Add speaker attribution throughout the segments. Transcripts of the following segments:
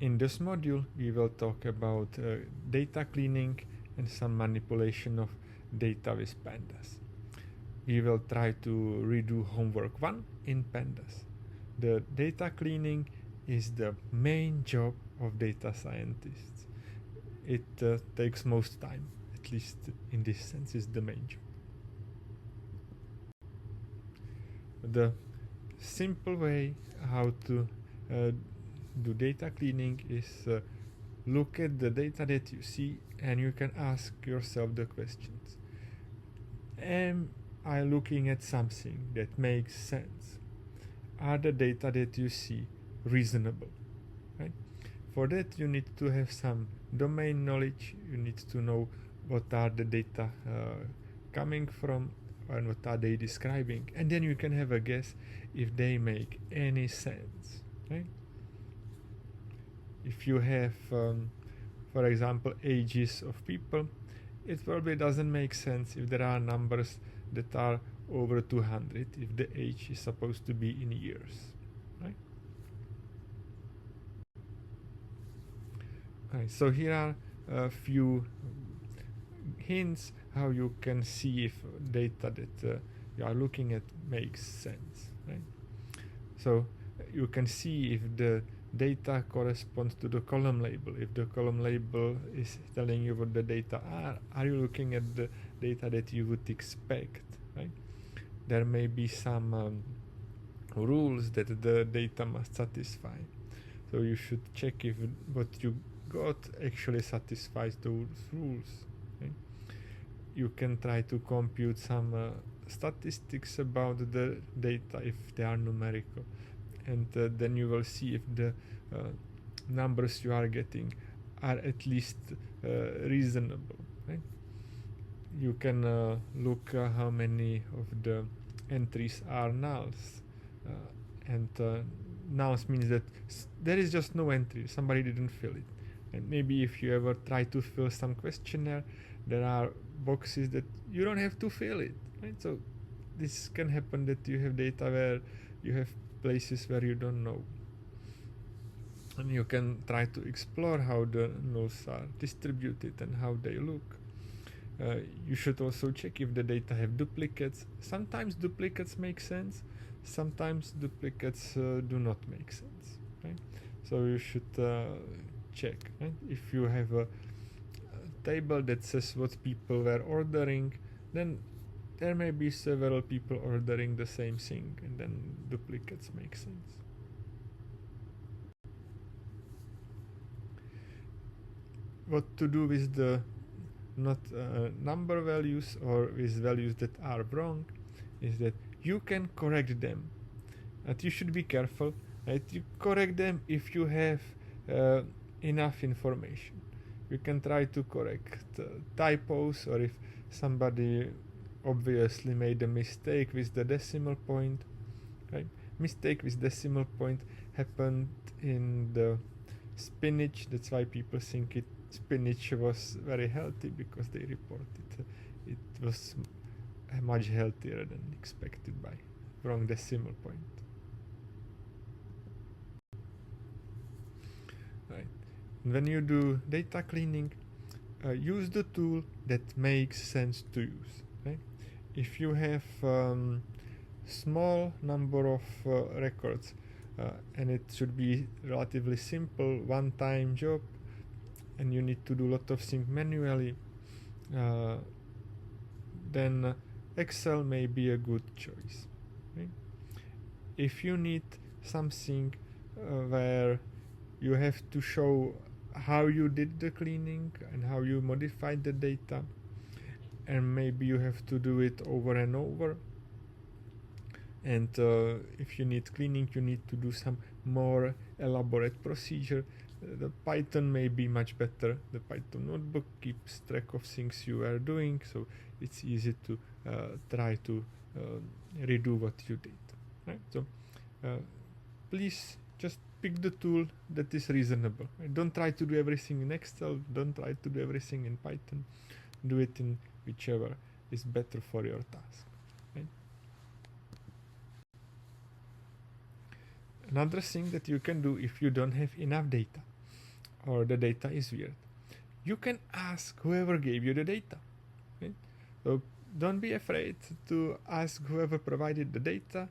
Speaker 1: In this module, we will talk about data cleaning and some manipulation of data with pandas. We will try to redo homework 1 in pandas. The data cleaning is the main job of data scientists. It takes most time, at least in this sense, is the main job. The simple way how to do data cleaning is look at the data that you see and you can ask yourself the questions. Am I looking at something that makes sense? Are the data that you see reasonable? Right? For that you need to have some domain knowledge. You need to know what are the data coming from and what are they describing, and then you can have a guess if they make any sense. Right? If you have, for example, ages of people, it probably doesn't make sense if there are numbers that are over 200 if the age is supposed to be in years. Right? Right, so here are a few hints how you can see if data that you are looking at makes sense. Right? So you can see if the data corresponds to the column label. If the column label is telling you what the data are you looking at the data that you would expect? Right? There may be some rules that the data must satisfy. So you should check if what you got actually satisfies those rules. Right? You can try to compute some statistics about the data if they are numerical, and then you will see if the numbers you are getting are at least reasonable. Right? You can look how many of the entries are nulls, and nulls means that there is just no entry, somebody didn't fill it. And maybe if you ever try to fill some questionnaire, there are boxes that you don't have to fill it. Right? So this can happen that you have data where you have places where you don't know. And you can try to explore how the nulls are distributed and how they look. You should also check if the data have duplicates. Sometimes duplicates make sense, sometimes duplicates do not make sense. Right? So you should check. Right? If you have a table that says what people were ordering, then there may be several people ordering the same thing, and then duplicates make sense. What to do with the not number values or with values that are wrong is that you can correct them, but you should be careful. Right? You correct them if you have enough information. You can try to correct typos, or if somebody obviously made a mistake with the decimal point. Right? Mistake with decimal point happened in the spinach. That's why people think spinach was very healthy, because they reported it was much healthier than expected by wrong decimal point. Right. And when you do data cleaning, use the tool that makes sense to use. Right? If you have small number of records and it should be relatively simple one-time job, and you need to do a lot of things manually, then Excel may be a good choice. Right? If you need something where you have to show how you did the cleaning and how you modified the data, and maybe you have to do it over and over, and if you need cleaning, you need to do some more elaborate procedure, the Python may be much better. The Python notebook keeps track of things you are doing, so it's easy to try to redo what you did. Right? So please just pick the tool that is reasonable. Right? Don't try to do everything in Excel. Don't try to do everything in Python. Do it in whichever is better for your task. Right? Another thing that you can do if you don't have enough data or the data is weird, you can ask whoever gave you the data. Right? So don't be afraid to ask whoever provided the data,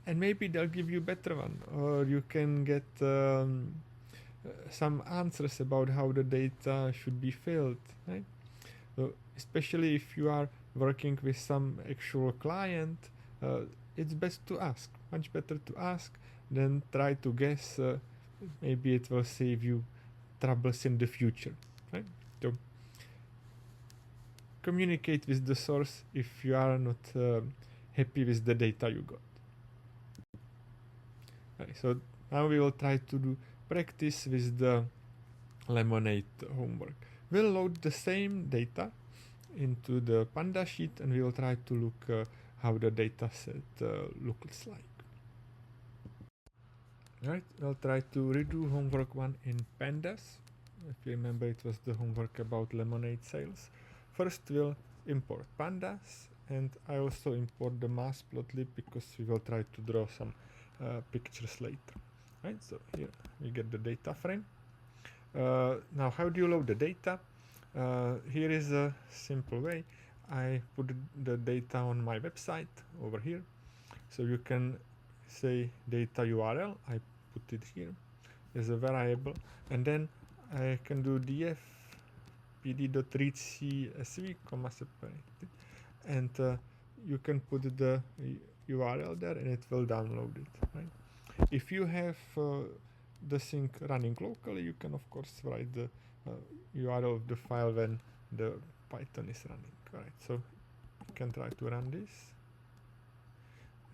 Speaker 1: and maybe they'll give you better one, or you can get some answers about how the data should be filled. Right? So especially if you are working with some actual client, it's best to ask. Much better to ask than try to guess. Maybe it will save you troubles in the future. Right? So communicate with the source if you are not happy with the data you got. Right, so now we will try to do practice with the Lemonade homework. We'll load the same data into the Panda sheet and we will try to look how the data set looks like. Right, we'll try to redo homework 1 in Pandas. If you remember, it was the homework about Lemonade sales. First we'll import Pandas, and I also import the matplotlib because we will try to draw some pictures later. Right, so here we get the data frame. Now how do you load the data? Here is a simple way. I put the data on my website over here, so you can say data URL. I put it here as a variable, and then I can do df pd.read csv, comma separated, and you can put the URL there and it will download it. Right? If you have the thing running locally, you can of course write the URL of the file when the Python is running. Right? So you can try to run this.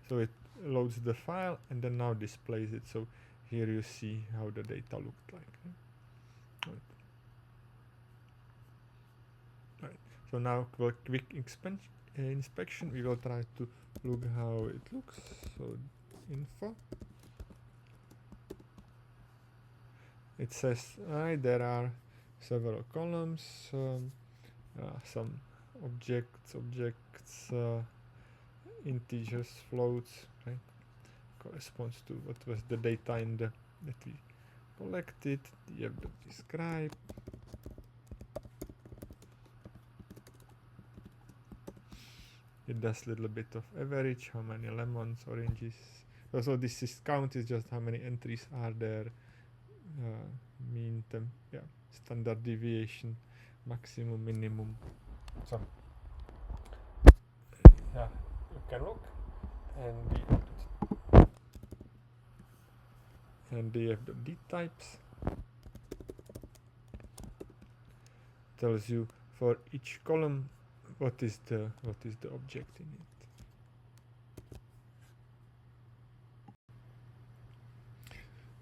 Speaker 1: So it loads the file and then now displays it. So here you see how the data looked like. Right? Right. So now for quick inspection, we will try to look how it looks. So info. It says there are several columns, some objects, integers, floats, right? Corresponds to what was the data in the that we collected. You have to describe. It does a little bit of average, how many lemons, oranges. So this is count is just how many entries are there. Mean them, yeah, standard deviation, maximum, minimum. So yeah, you can look, and the D types tells you for each column what is the object in it.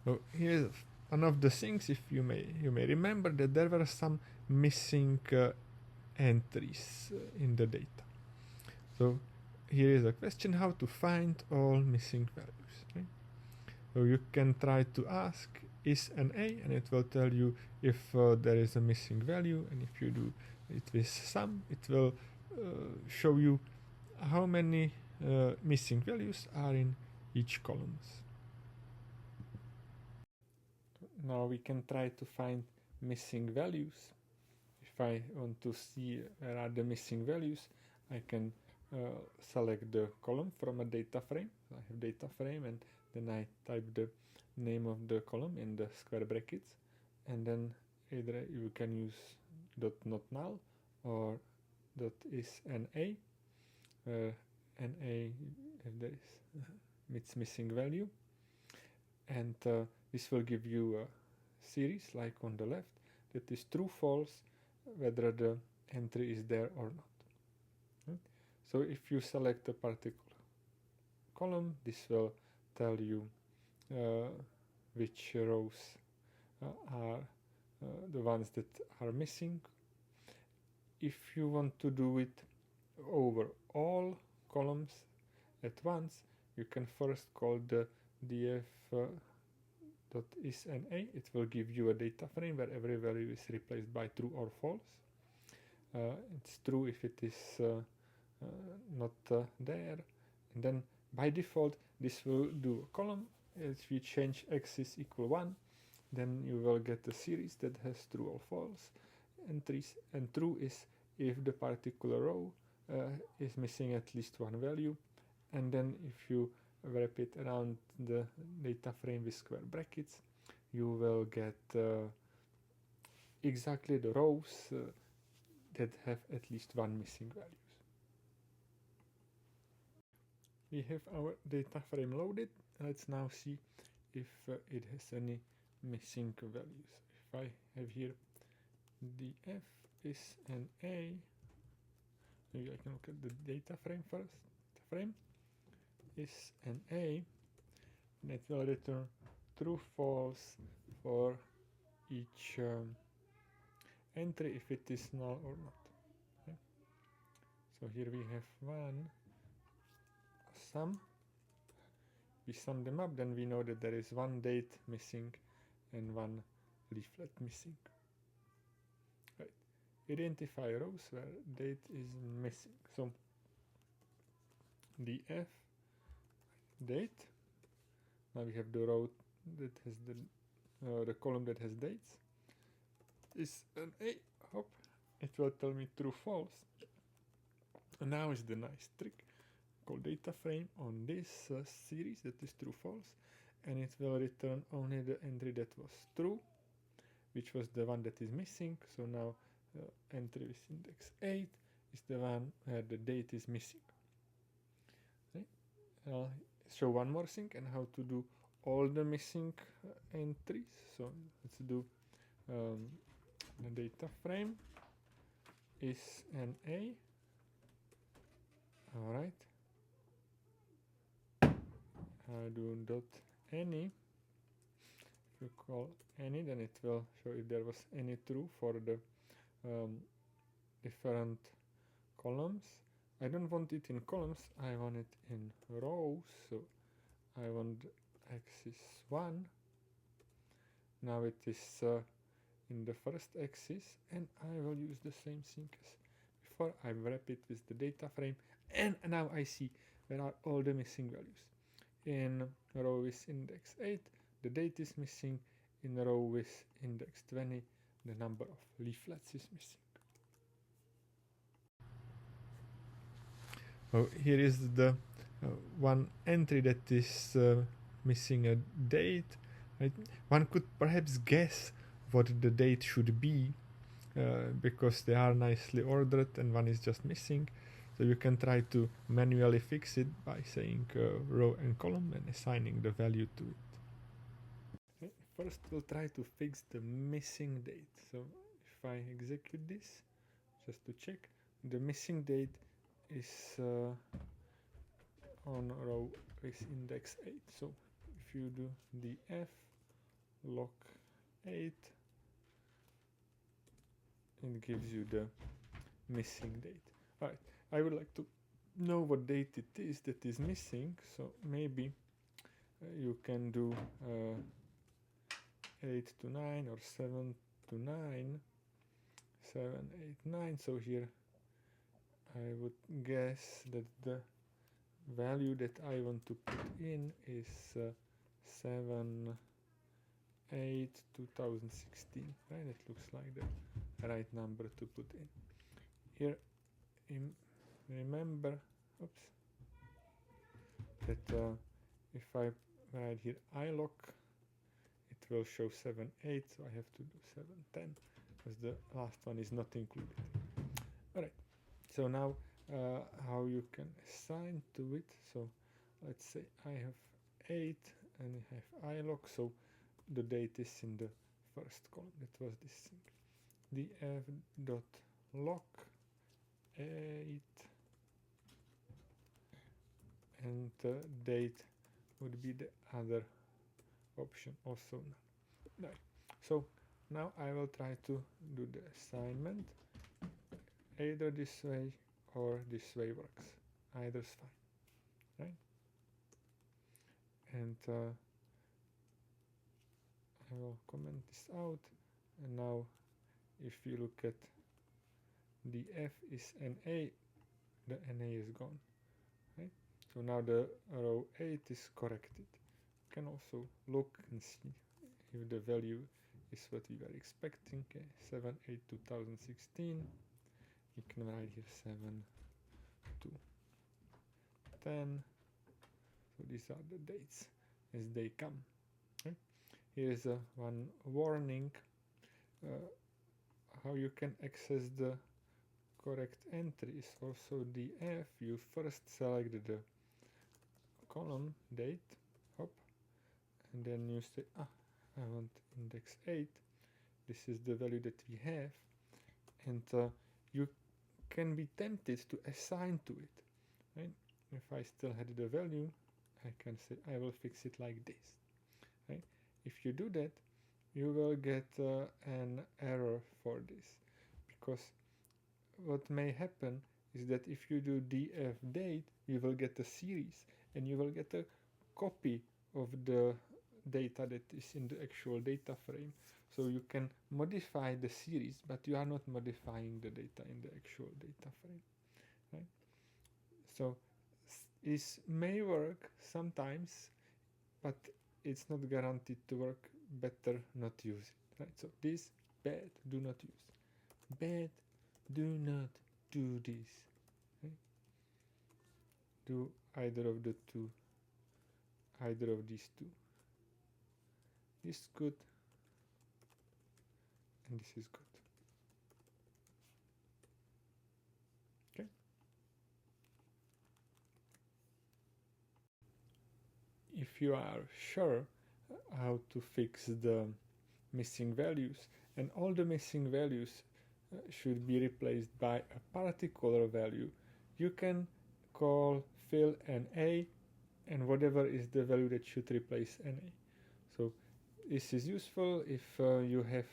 Speaker 1: So here's one of the things, if you may remember that there were some missing entries in the data. So here is a question: how to find all missing values. Right? So you can try to ask is an A, and it will tell you if there is a missing value, and if you do it with sum, it will show you how many missing values are in each columns. Now we can try to find missing values. If I want to see where are the missing values, I can select the column from a data frame. So I have data frame, and then I type the name of the column in the square brackets, and then either you can use dot not null or dot is NA, where NA if there is its missing value, and this will give you a series like on the left that is true false whether the entry is there or not. Right? So if you select a particular column, this will tell you which rows are the ones that are missing. If you want to do it over all columns at once, you can first call the df .isNA. It will give you a data frame where every value is replaced by true or false. It's true if it is not there, and then by default this will do a column. If you change x is equal 1, then you will get a series that has true or false entries, and true is if the particular row is missing at least one value, and then if you wrap it around the data frame with square brackets, you will get exactly the rows that have at least one missing values. We have our data frame loaded. Let's now see if it has any missing values. If I have here df is an a, maybe I can look at the data frame first. The frame is an a, and it will return true, false for each entry if it is null or not. Okay. So here we have one sum. We sum them up, then we know that there is one date missing and one leaflet missing. Right. Identify rows where date is missing. So df date. Now we have the row that has the column that has dates. Is an a. Hop. It will tell me true, false. And now is the nice trick. Call data frame on this series that is true, false, and it will return only the entry that was true, which was the one that is missing. So now entry with index 8 is the one where the date is missing. Okay. Show one more thing and how to do all the missing entries. So let's do the data frame is an a. All right. Do dot any. If you call any, then it will show if there was any true for the different columns. I don't want it in columns, I want it in rows. So I want axis 1. Now it is in the first axis, and I will use the same thing as before. I wrap it with the data frame, and now I see where are all the missing values. In row with index 8, the date is missing. In row with index 20, the number of leaflets is missing. Oh, here is the one entry that is missing a date. Right? One could perhaps guess what the date should be because they are nicely ordered and one is just missing. So you can try to manually fix it by saying row and column and assigning the value to it. Okay. First we'll try to fix the missing date. So if I execute this, just to check, the missing date is on row with index 8. So if you do df log 8, it gives you the missing date. Alright, I would like to know what date it is that is missing, so maybe you can do 8 to 9 or 7 to 9, 7, 8, 9. So here I would guess that the value that I want to put in is 7, 8, 2016, right? It looks like the right number to put in. Here, remember, oops, that if I write here ilog, it will show 7, 8, so I have to do 7, 10, because the last one is not included. Alright, so now how you can assign to it. So let's say I have 8 and I have ilog, so the date is in the first column. That was this thing. df.log 8, and the date would be the other option, also none. Right. So now I will try to do the assignment. Either this way or this way works. Either's fine, right? And I will comment this out. And now, if you look at the f is NA, the NA is gone. Right? So now the row 8 is corrected. You can also look and see if the value is what we were expecting. Okay, 7/8/2016. You can write here 7/2/10. So these are the dates as they come. Okay? Here is one warning. How you can access the correct entry is also DF. You first select the column date, hop, and then you say, I want index 8. This is the value that we have, and you can be tempted to assign to it. Right? If I still had the value, I can say I will fix it like this. Right? If you do that, you will get an error for this, because what may happen is that if you do df date, you will get a series and you will get a copy of the data that is in the actual data frame. So you can modify the series, but you are not modifying the data in the actual data frame. Right? So this may work sometimes, but it's not guaranteed to work. Better not use it. Right? So this bad, do not use. Bad, do not do this. Right? Do either of the two, either of these two. This is good, and this is good. Okay. If you are sure how to fix the missing values, and all the missing values should be replaced by a particular value, you can call fill NA, and whatever is the value that should replace NA. So this is useful if you have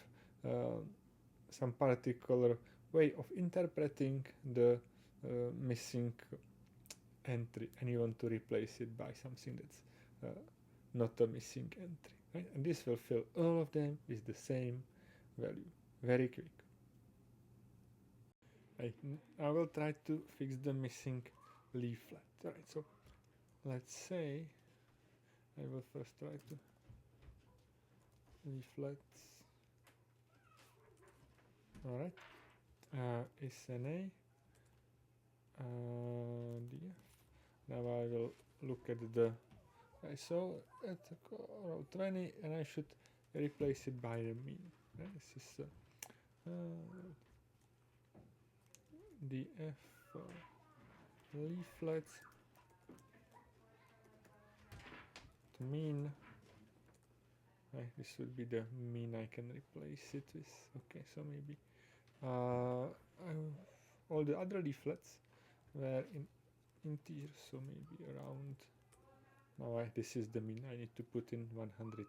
Speaker 1: some particular way of interpreting the missing entry and you want to replace it by something that's not a missing entry. Right? And this will fill all of them with the same value. Very quick. I will try to fix the missing leaflet. Alright, so let's say I will first try to leaflets. Alright, SNA, DF. Now I will look at the, I saw at row 20 and I should replace it by the mean. Right? This is DF leaflets to mean. This would be the mean I can replace it with. Okay, so maybe all the other leaflets were in integers, so maybe around. Now this is the mean. I need to put in 109.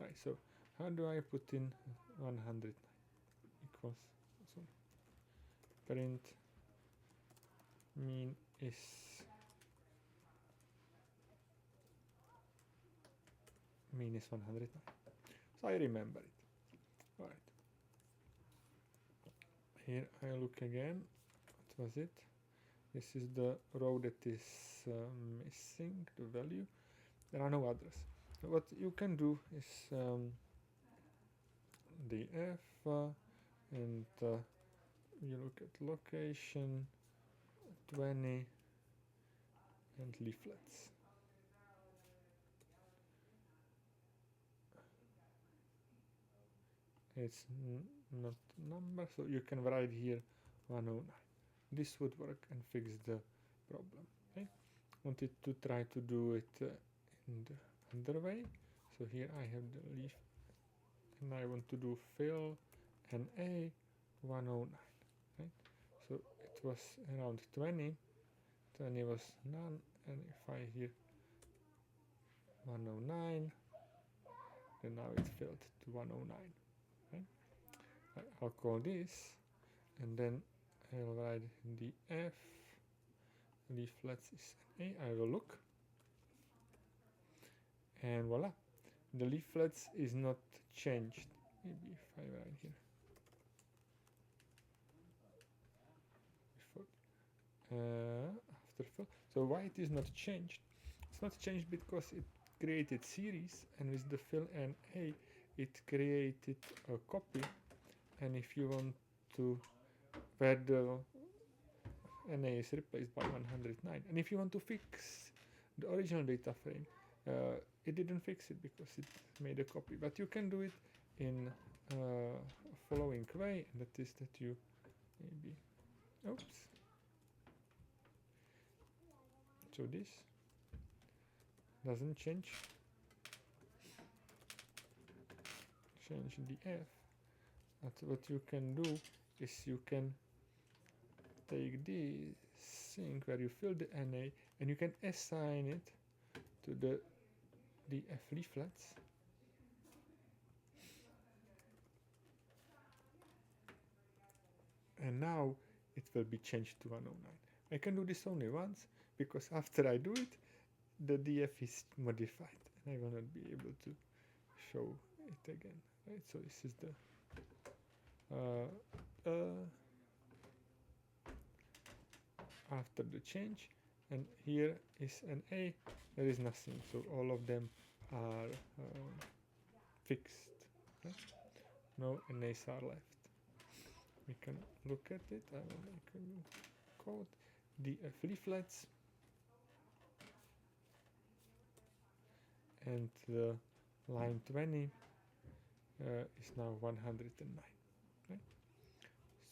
Speaker 1: Right. So how do I put in 109? Equals, so print mean is 109. So I remember it. All right. Here I look again. What was it? This is the row that is missing the value. There are no others. What you can do is df and you look at location 20 and leaflets. It's not number, so you can write here 109. This would work and fix the problem. Okay? Wanted to try to do it in the other way. So here I have the leaf, and I want to do fill NA 109. Right? So it was around 20. 20 was none, and if I here 109, then now it's filled to 109. Right? I'll call this, and then I'll write df leaflets is NA. I will look, and voila, the leaflets is not changed. Maybe if I write here before after fill. So why it is not changed? It's not changed because created series, and with the fill NA it created a copy. And if you want to, where the NA is replaced by 109, and if you want to fix the original data frame, it didn't fix it because it made a copy, but you can do it in following way, and that is that you maybe, oops, so this doesn't change the F. But what you can do is you can take this thing where you fill the NA and you can assign it to the DF leaflets. And now it will be changed to 109. I can do this only once, because after I do it, the DF is modified and I will not be able to show it again. Right, so this is the after the change, and here is an A, there is nothing, so all of them are fixed. Right? No NAs are left. We can look at it. I will make a new code, DF leaflets, and the line 20 is now 109. Right?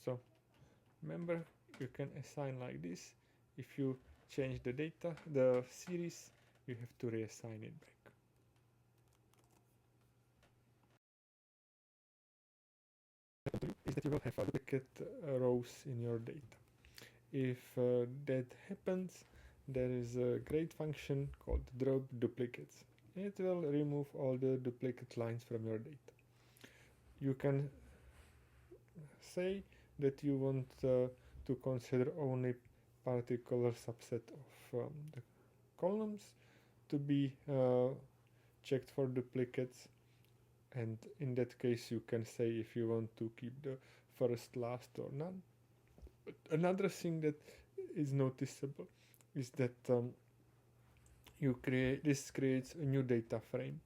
Speaker 1: So remember, you can assign like this. If you change the data, the series, you have to reassign it back. Is that you will have duplicate rows in your data. If that happens, there is a great function called drop duplicates. It will remove all the duplicate lines from your data. You can say that you want to consider only particular subset of the columns to be checked for duplicates, and in that case you can say if you want to keep the first, last, or none. But another thing that is noticeable is that this creates a new data frame.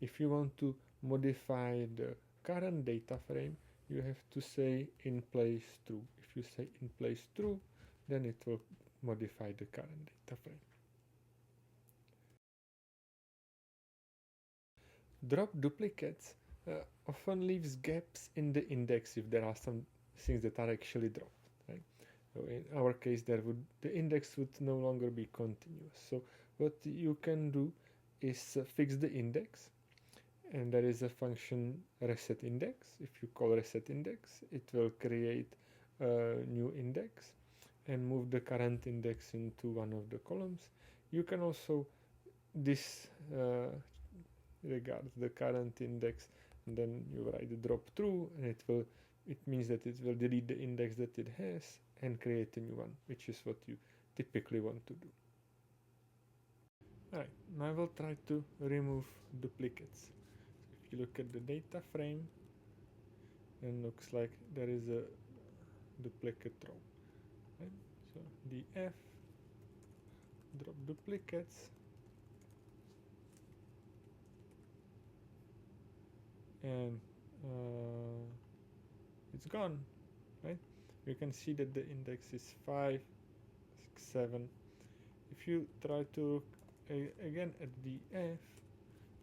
Speaker 1: If you want to modify the current data frame, you have to say in place true. If you say in place true, then it will modify the current data frame. Drop duplicates often leaves gaps in the index if there are some things that are actually dropped. Right? So in our case, the index would no longer be continuous. So what you can do is fix the index, and there is a function reset index. If you call reset index, it will create a new index and move the current index into one of the columns. You can also disregard the current index, and then you write the drop true, and it means that it will delete the index that it has and create a new one, which is what you typically want to do. Alright, now I will try to remove duplicates. If you look at the data frame, it looks like there is a duplicate row. Right? So df drop duplicates, and it's gone. Right? You can see that the index is 5, 6, 7. If you try to look again at df,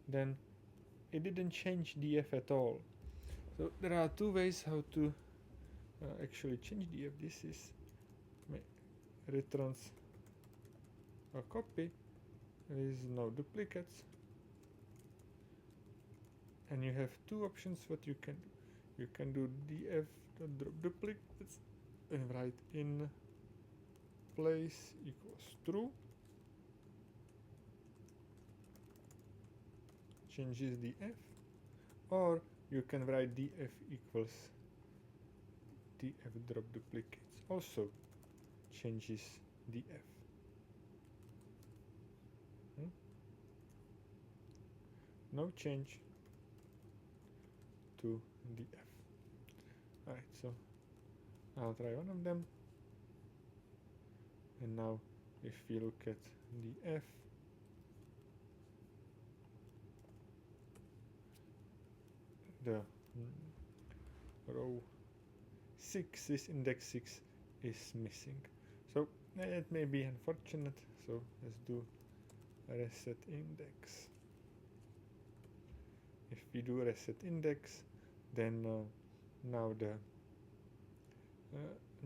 Speaker 1: then it didn't change df at all. So there are two ways how to actually change df. This is returns a copy, there is no duplicates, and you have two options what you can do. You can do df drop duplicates and write in place equals true, changes df, or you can write df equals df drop duplicates, also changes df. No change to df. Alright, so I'll try one of them, and now if we look at df, the row 6, this index 6 is missing. So it may be unfortunate, so let's do reset index. If we do reset index, then now the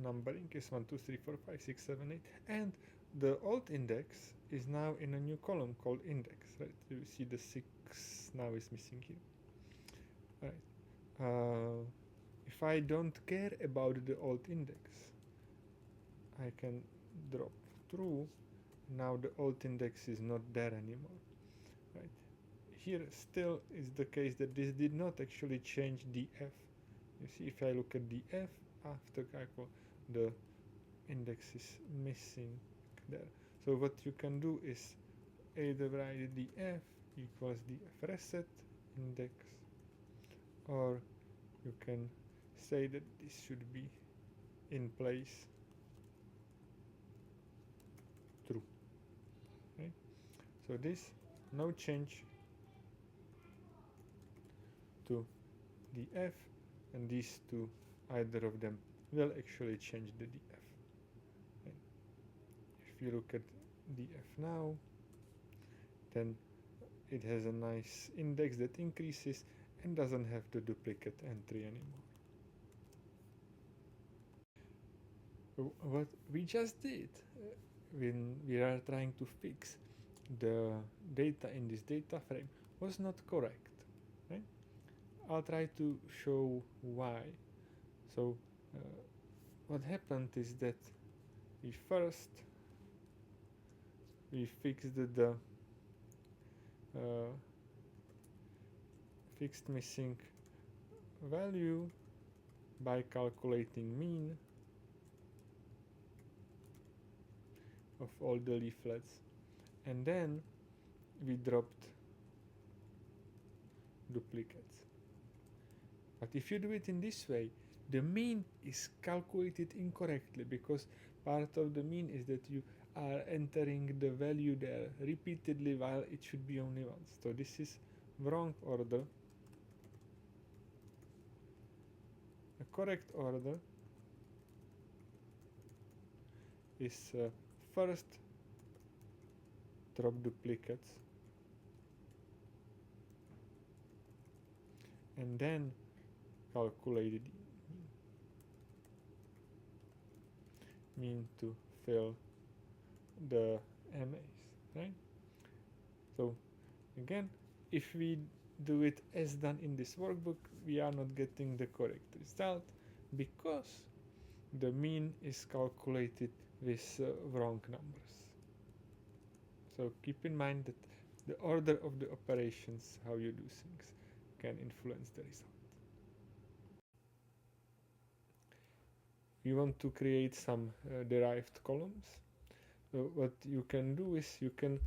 Speaker 1: numbering is 1, 2, 3, 4, 5, 6, 7, 8, and the old index is now in a new column called index, right? You see the 6 now is missing here. Right. If I don't care about the old index, I can drop true. Now the old index is not there anymore, right? Here still is the case that this did not actually change df. You see, if I look at df after calcul, the index is missing there. So what you can do is either write df equals df reset index, or you can say that this should be in place true, right? So this no change to df, and these two, either of them will actually change the df. Right? If you look at df now, then it has a nice index that increases and doesn't have the duplicate entry anymore. What we just did when we are trying to fix the data in this data frame was not correct, right? I'll try to show why. So what happened is that we fixed the fixed missing value by calculating mean of all the leaflets, and then we dropped duplicates. But if you do it in this way, the mean is calculated incorrectly, because part of the mean is that you are entering the value there repeatedly while it should be only once. So this is wrong order. The correct order is first drop duplicates and then calculate the mean to fill the MAs, right? So again, if we do it as done in this workbook, we are not getting the correct result because the mean is calculated with wrong numbers. So keep in mind that the order of the operations, how you do things, can influence the result. We want to create some derived columns. What you can do is you can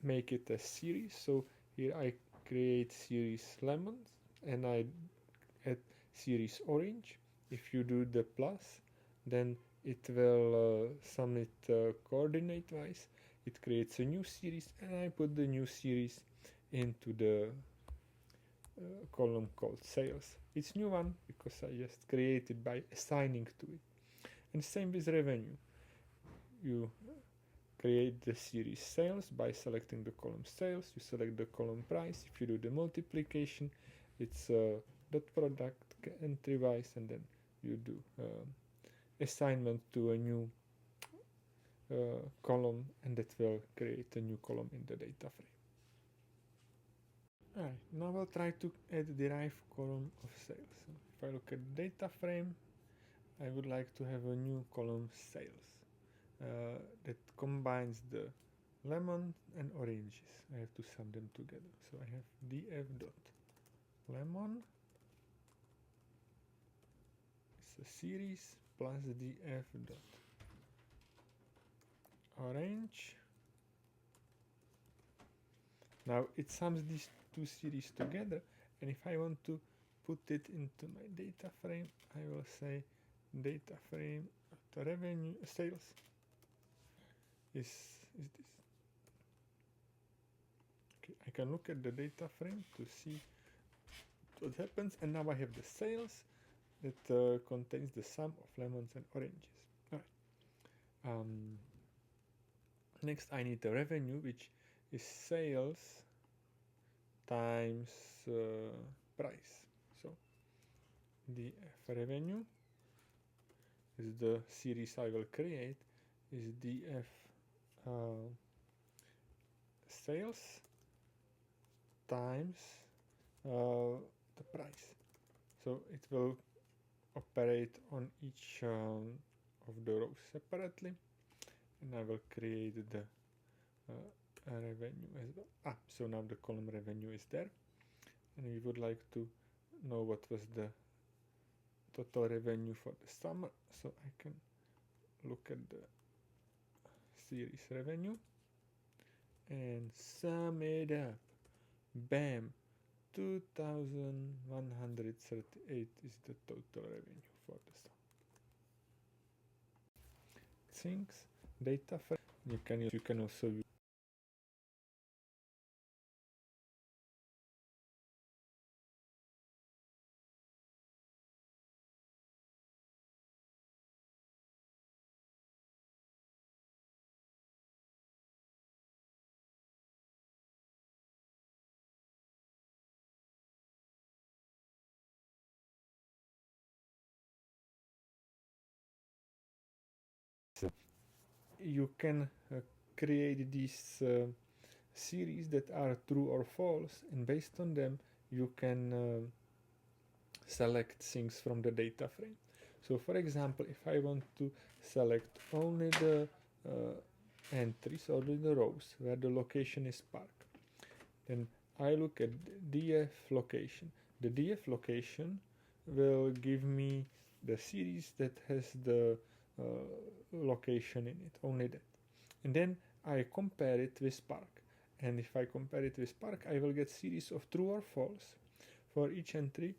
Speaker 1: make it a series. So here I create series lemons and I add series orange. If you do the plus, then it will sum it coordinate wise. It creates a new series, and I put the new series into the column called sales. It's new one because I just created by assigning to it. And same with revenue. You create the series sales by selecting the column sales. You select the column price. If you do the multiplication, it's dot product entry wise, and then you do assignment to a new column, and that will create a new column in the data frame. Alright, now we'll try to add derived column of sales. So if I look at data frame, I would like to have a new column sales that combines the lemon and oranges. I have to sum them together. So I have df dot lemon. It's a series plus df dot orange. Now it sums these two series together, and if I want to put it into my data frame, I will say data frame the revenue sales is this. Okay, I can look at the data frame to see what happens. And now I have the sales that contains the sum of lemons and oranges. Alright. Next I need the revenue, which is sales times price. So df revenue is the series I will create, is df sales times the price. So it will operate on each of the rows separately, and I will create the revenue as well. So now the column revenue is there, and we would like to know what was the total revenue for the summer, so I can look at the series revenue and sum it up. Bam! 2,138 is the total revenue for the summer. Things, data frame, you can also use you can create these series that are true or false, and based on them you can select things from the data frame. So for example, if I want to select only the entries, only the rows where the location is park, then I look at df location. The df location will give me the series that has the location in it, only that. And then I compare it with park. And if I compare it with park, I will get series of true or false for each entry.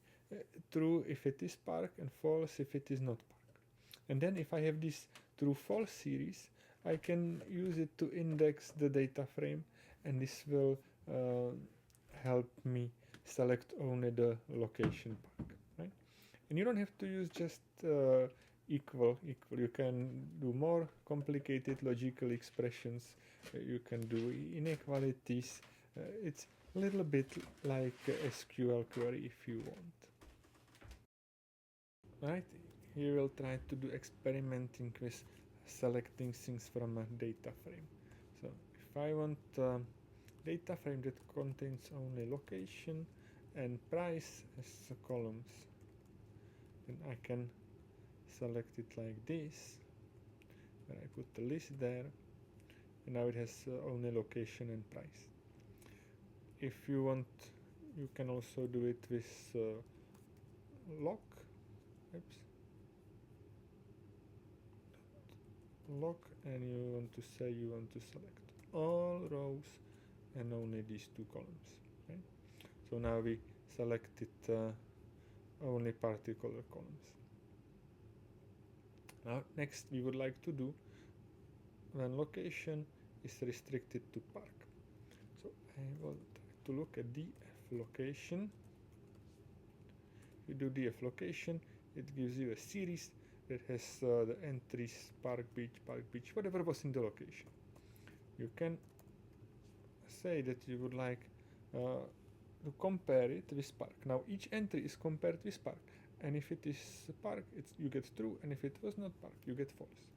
Speaker 1: True if it is park and false if it is not park. And then if I have this true-false series, I can use it to index the data frame, and this will help me select only the location park, right? And you don't have to use just equal. You can do more complicated logical expressions. You can do inequalities. It's a little bit like a SQL query if you want. Right, here we'll try to do experimenting with selecting things from a data frame. So if I want a data frame that contains only location and price as columns, then I can select it like this, where I put the list there, and now it has only location and price. If you want, you can also do it with lock. Oops. Lock, and you want to say you want to select all rows and only these two columns, right? So now we selected only particular columns. Now next we would like to do when location is restricted to park. So I will try to look at df location. You do df location, it gives you a series that has the entries park, beach, whatever was in the location. You can say that you would like to compare it with park. Now each entry is compared with park, and if it is park, you get true, and if it was not park, you get false.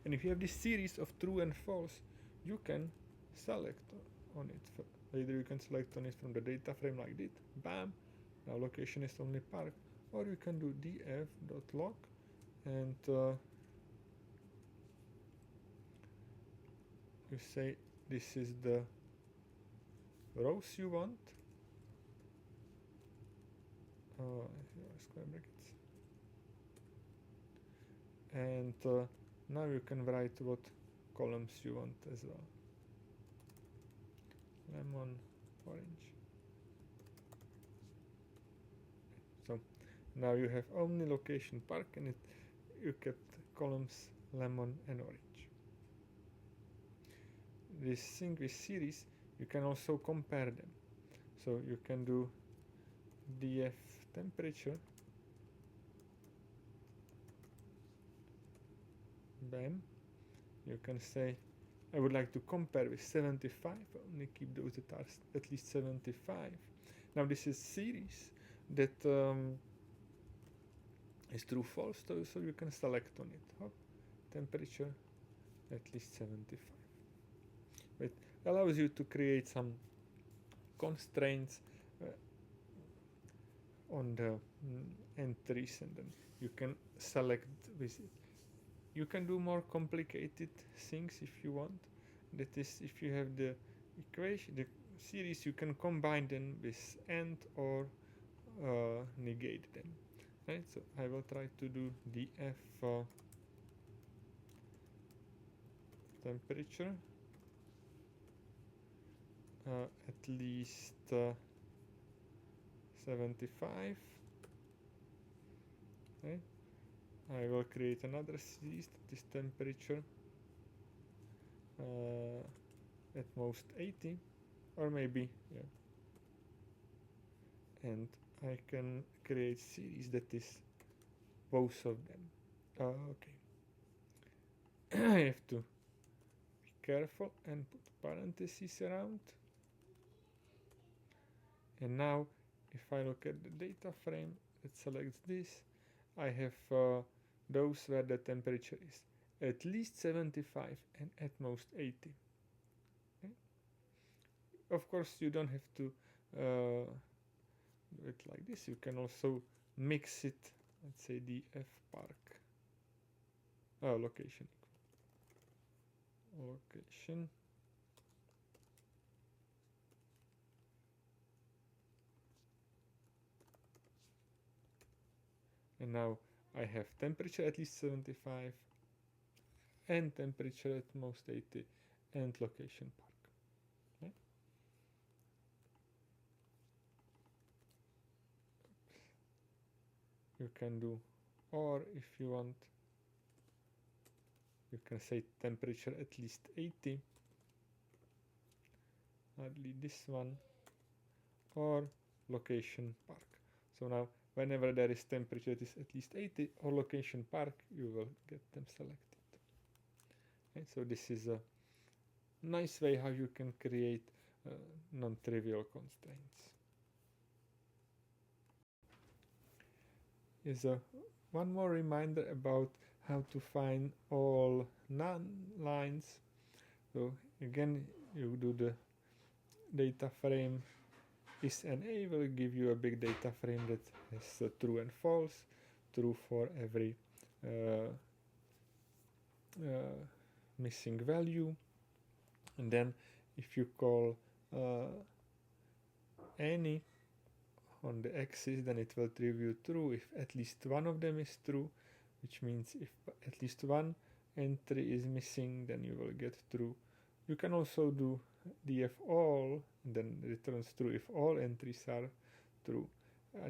Speaker 1: And if you have this series of true and false, you can select on it. Either you can select on it from the data frame like this, bam, now location is only park, or you can do df.log and you say this is the rows you want, square brackets, and now you can write what columns you want as well. Lemon, orange. So now you have only location park, and you get columns lemon and orange. This thing with series, you can also compare them. So you can do df temperature, bam, you can say I would like to compare with 75, only keep those that are at least 75. Now this is series that is true false, so you can select on it. Hop, temperature at least 75. It allows you to create some constraints on the entries, and then you can select with it. You can do more complicated things if you want. That is, if you have the equation, the series, you can combine them with AND or negate them. Right, so I will try to do df temperature at least 75. Okay. I will create another series that is temperature at most 80, or maybe, yeah. And I can create series that is both of them. Okay. I have to be careful and put parentheses around. And now, if I look at the data frame that selects this, I have those where the temperature is at least 75 and at most 80. Okay? Of course, you don't have to do it like this. You can also mix it. Let's say df park location location. And now I have temperature at least 75 and temperature at most 80 and location park. Okay? You can do, or if you want, you can say temperature at least 80, hardly this one, or location park. So now whenever there is temperature that is at least 80 or location park, you will get them selected. Okay, so this is a nice way how you can create non-trivial constraints. Is one more reminder about how to find all none lines. So again, you do the data frame is NA will give you a big data frame that has true and false, true for every missing value, and then if you call any on the axis, then it will tribute true if at least one of them is true, which means if at least one entry is missing, then you will get true. You can also do df all, and then returns true if all entries are true.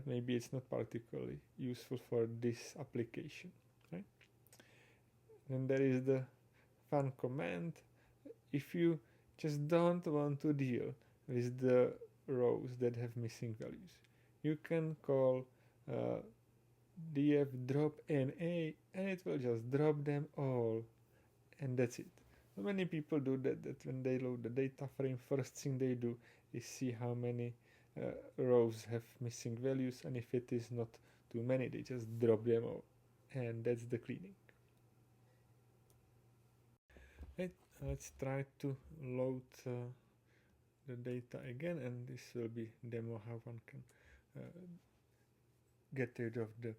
Speaker 1: Maybe it's not particularly useful for this application. Right? Then there is the fun command. If you just don't want to deal with the rows that have missing values, you can call df drop NA, and it will just drop them all, and that's it. Many people do that when they load the data frame, first thing they do is see how many rows have missing values, and if it is not too many, they just drop them all, and that's the cleaning. Right, let's try to load the data again, and this will be demo how one can get rid of the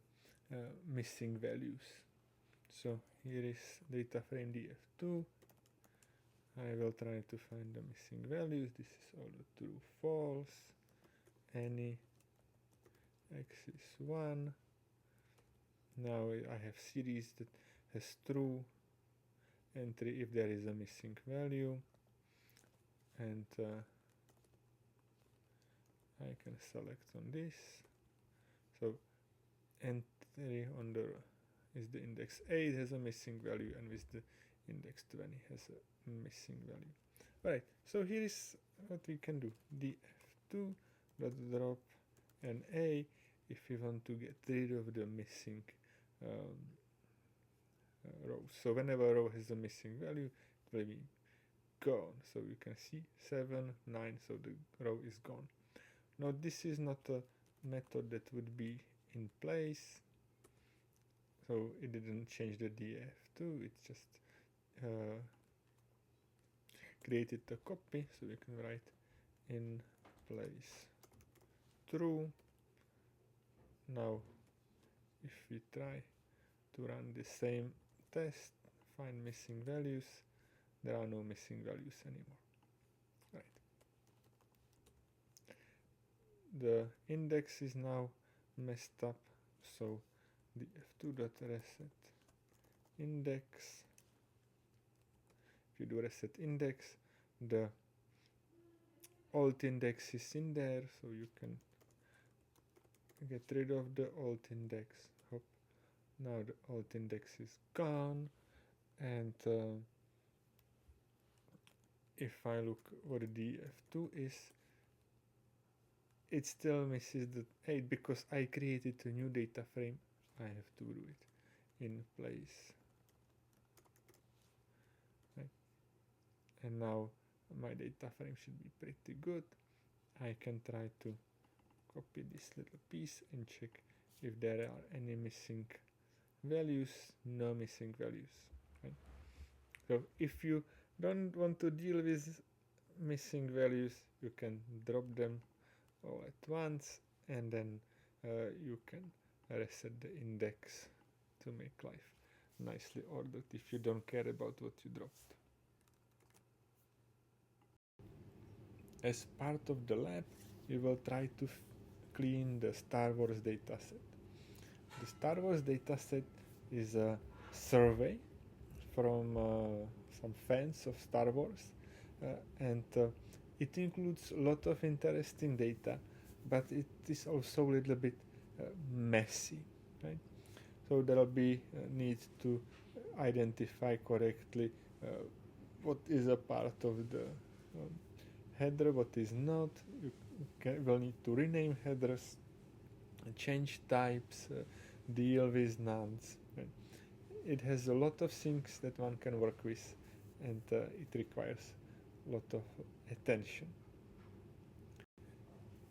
Speaker 1: missing values. So here is data frame df2. I will try to find the missing values. This is all the true, false, any, x is 1. Now I have series that has true entry if there is a missing value, and I can select on this. So entry on the is the index 8 has a missing value, and with the index 20 has a missing value. Alright, so here is what we can do. df2 dot drop and A if we want to get rid of the missing rows. So whenever a row has a missing value, it will be gone. So you can see 7, 9, so the row is gone. Now this is not a method that would be in place, so it didn't change the DF2, it just created a copy, so we can write in place true. Now if we try to run the same test, find missing values, there are no missing values anymore. Right. The index is now messed up, so the f2.reset index, if you do reset index, the alt index is in there, so you can get rid of the alt index. Hop. Now the alt index is gone, and if I look what the f2 is, it still misses the 8 because I created a new data frame. I have to do it in place. Right. And now my data frame should be pretty good. I can try to copy this little piece and check if there are any missing values. No missing values. Right? So if you don't want to deal with missing values, you can drop them all at once, and then you can reset the index to make life nicely ordered if you don't care about what you dropped. As part of the lab, we will try to clean the Star Wars dataset. The Star Wars dataset is a survey from some fans of Star Wars, and it includes a lot of interesting data, but it is also a little bit messy, right? So there will be need to identify correctly what is a part of the header, what is not. You will need to rename headers, change types, deal with nonce. Right? It has a lot of things that one can work with, and it requires a lot of attention.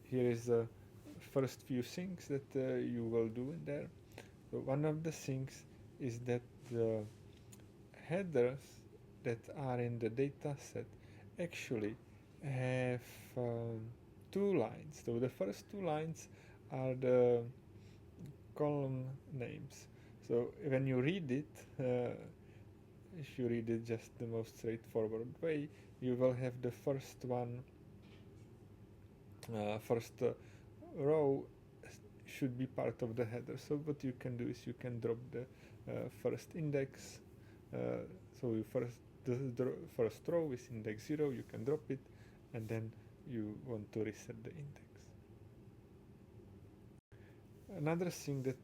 Speaker 1: Here is the first few things that you will do in there. So one of the things is that the headers that are in the data set actually have 2 lines. So the first 2 lines are the column names. So when you read it, if you read it just the most straightforward way, you will have the first one, first row should be part of the header. So what you can do is you can drop the first index. So the first row is index 0, you can drop it, and then you want to reset the index. Another thing that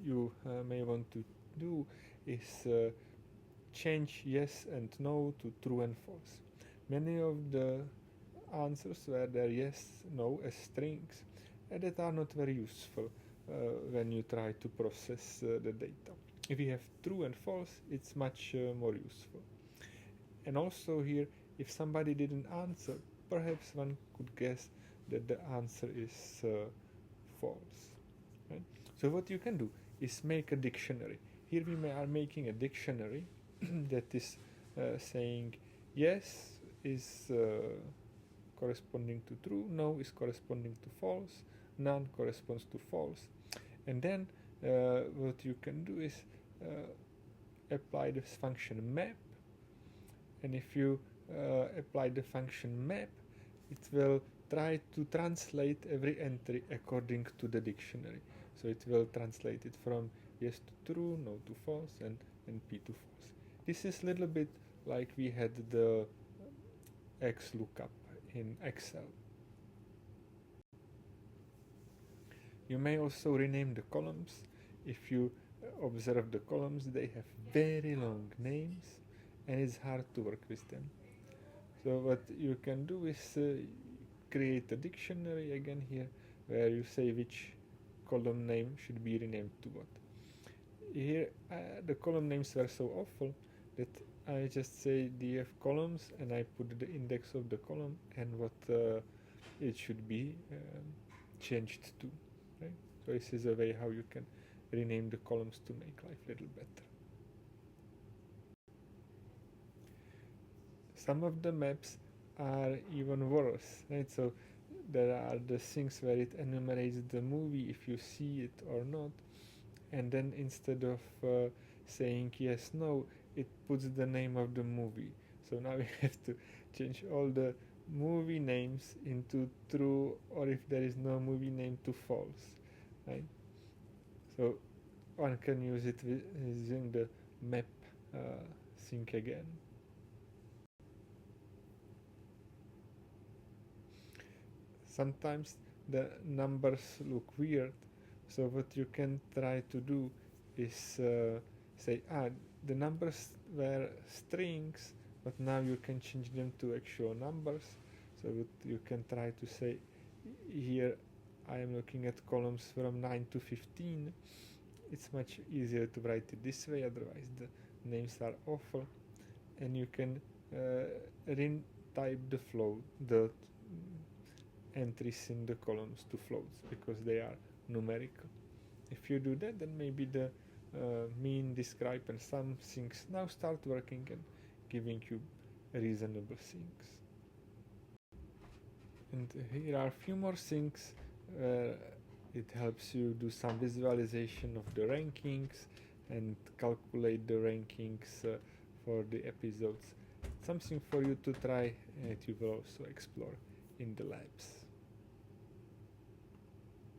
Speaker 1: you may want to do is change yes and no to true and false. Many of the answers were there yes, no as strings, and that are not very useful when you try to process the data. If you have true and false, it's much more useful. And also here, if somebody didn't answer, perhaps one could guess that the answer is false. Right? So what you can do is make a dictionary. Here we are making a dictionary that is saying yes is corresponding to true, no is corresponding to false, none corresponds to false. And then what you can do is apply this function map, and if you apply the function map, it will try to translate every entry according to the dictionary. So it will translate it from yes to true, no to false, and p to false. This is a little bit like we had the XLOOKUP in Excel. You may also rename the columns. If you observe the columns, they have very long names, and it's hard to work with them. So what you can do is create a dictionary again here, where you say which column name should be renamed to what. Here the column names were so awful that I just say df columns and I put the index of the column and what it should be changed to. Right? So this is a way how you can rename the columns to make life a little better. Some of the maps are even worse, right? So there are the things where it enumerates the movie if you see it or not, and then instead of saying yes, no, it puts the name of the movie. So now we have to change all the movie names into true, or if there is no movie name, to false, right? So one can use it using the map thing again. Sometimes the numbers look weird, so what you can try to do is say, the numbers were strings, but now you can change them to actual numbers. So you can try to say, here I am looking at columns from 9 to 15. It's much easier to write it this way, otherwise the names are awful. And you can retype the entries in the columns to floats because they are numerical. If you do that, then maybe the mean, describe, and sum things now start working and giving you reasonable things. And here are a few more things where it helps you do some visualization of the rankings and calculate the rankings for the episodes. Something for you to try and you will also explore in the labs.